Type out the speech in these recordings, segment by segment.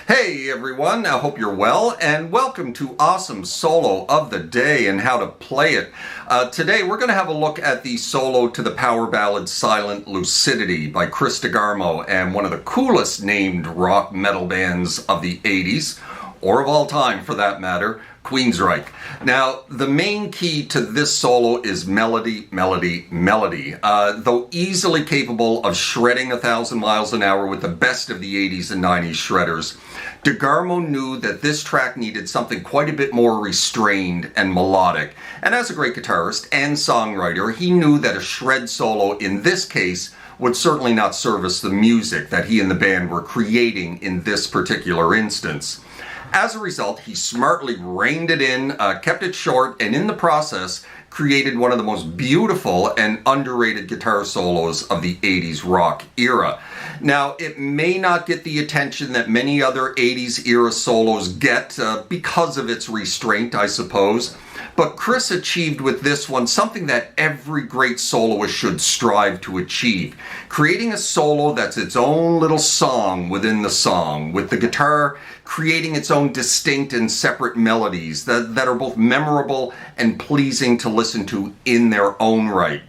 Hey everyone, I hope you're well, and welcome to Awesome Solo of the Day and how to play it. Today we're going to have a look at the solo to the power ballad Silent Lucidity by Chris DeGarmo and one of the coolest named rock metal bands of the 80s, or of all time for that matter, Queensryche. Now, the main key to this solo is melody, melody, melody. Though easily capable of shredding 1,000 miles an hour with the best of the 80s and 90s shredders, DeGarmo knew that this track needed something quite a bit more restrained and melodic. And as a great guitarist and songwriter, he knew that a shred solo in this case would certainly not service the music that he and the band were creating in this particular instance. As a result, he smartly reined it in, kept it short, and in the process created one of the most beautiful and underrated guitar solos of the 80s rock era. Now, it may not get the attention that many other 80s era solos get because of its restraint, I suppose. But Chris achieved with this one something that every great soloist should strive to achieve. Creating a solo that's its own little song within the song, with the guitar creating its own distinct and separate melodies that are both memorable and pleasing to listen to in their own right.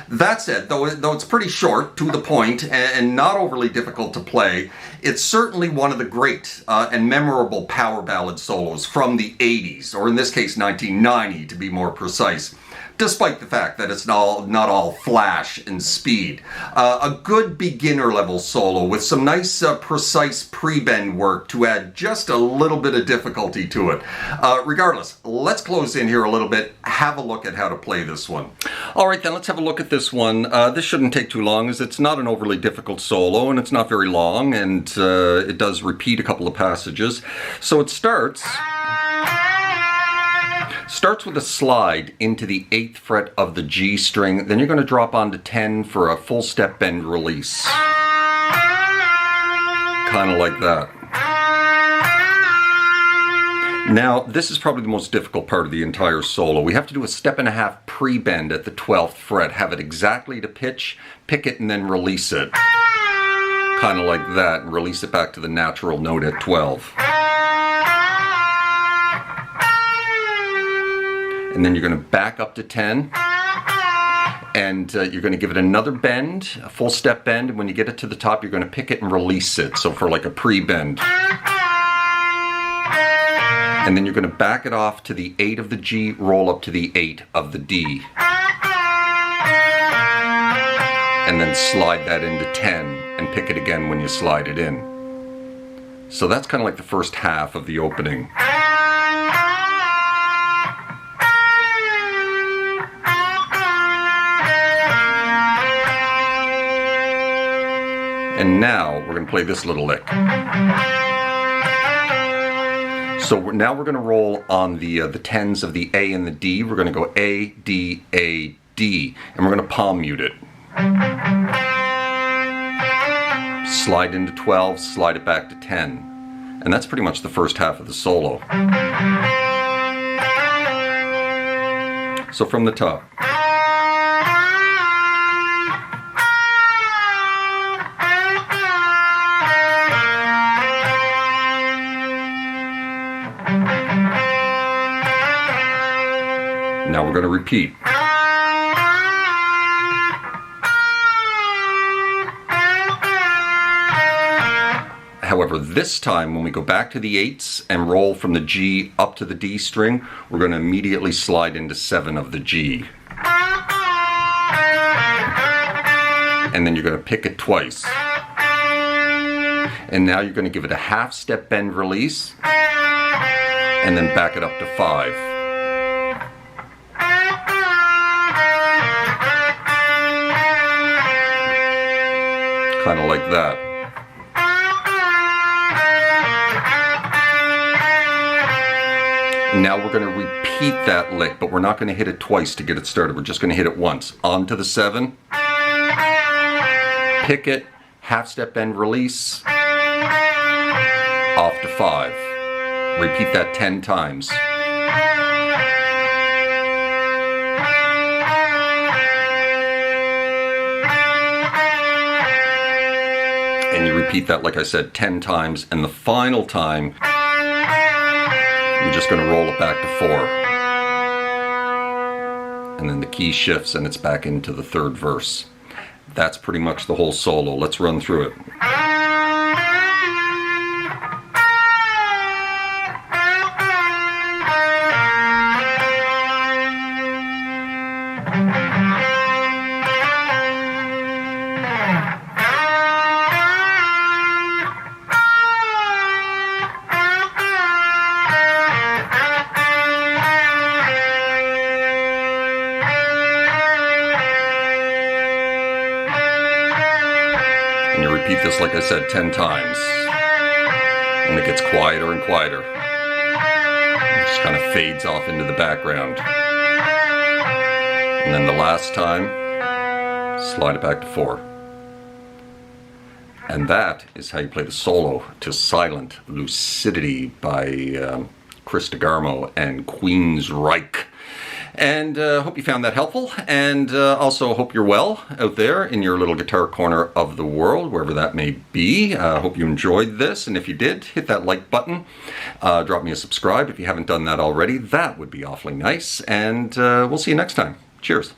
That said, though it's pretty short, to the point, and not overly difficult to play, it's certainly one of the great and memorable power ballad solos from the 80s, or in this case 1990 to be more precise, despite the fact that it's not all flash and speed. A good beginner level solo with some nice precise pre-bend work to add just a little bit of difficulty to it. Regardless, let's close in here a little bit, have a look at how to play this one. Alright then, let's have a look at this one. This shouldn't take too long as it's not an overly difficult solo and it's not very long, and it does repeat a couple of passages. So it starts with a slide into the 8th fret of the G string, then you're going to drop onto 10 for a full step bend release. Kind of like that. Now, this is probably the most difficult part of the entire solo. We have to do a step and a half pre-bend at the 12th fret, have it exactly to pitch, pick it, and then release it. Kind of like that, and release it back to the natural note at 12. And then you're going to back up to 10, and you're going to give it another bend, a full step bend, and when you get it to the top, you're going to pick it and release it, so for like a pre-bend. And then you're going to back it off to the 8 of the G, roll up to the 8 of the D. And then slide that into 10, and pick it again when you slide it in. So that's kind of like the first half of the opening. And now we're going to play this little lick. So now we're going to roll on the 10s of the A and the D. We're going to go A, D, A, D, and we're going to palm mute it. Slide into 12, slide it back to 10. And that's pretty much the first half of the solo. So from the top. Now we're going to repeat. However, this time when we go back to the 8s and roll from the G up to the D string, we're going to immediately slide into 7 of the G. And then you're going to pick it twice. And now you're going to give it a half step bend release, and then back it up to 5. Kind of like that. Now we're going to repeat that lick, but we're not going to hit it twice to get it started. We're just going to hit it once. On to the 7, pick it, half step bend release, off to 5. Repeat that 10 times. And you repeat that, like I said, 10 times, and the final time you're just going to roll it back to 4. And then the key shifts and it's back into the 3rd verse. That's pretty much the whole solo. Let's run through it. And you repeat this, like I said, 10 times. And it gets quieter and quieter. It just kind of fades off into the background. And then the last time, slide it back to 4. And that is how you play the solo to Silent Lucidity by Chris DeGarmo and Queensryche. And hope you found that helpful, and also hope you're well out there in your little guitar corner of the world, wherever that may be. Hope you enjoyed this, and if you did, hit that like button. Drop me a subscribe if you haven't done that already. That would be awfully nice, and we'll see you next time. Cheers.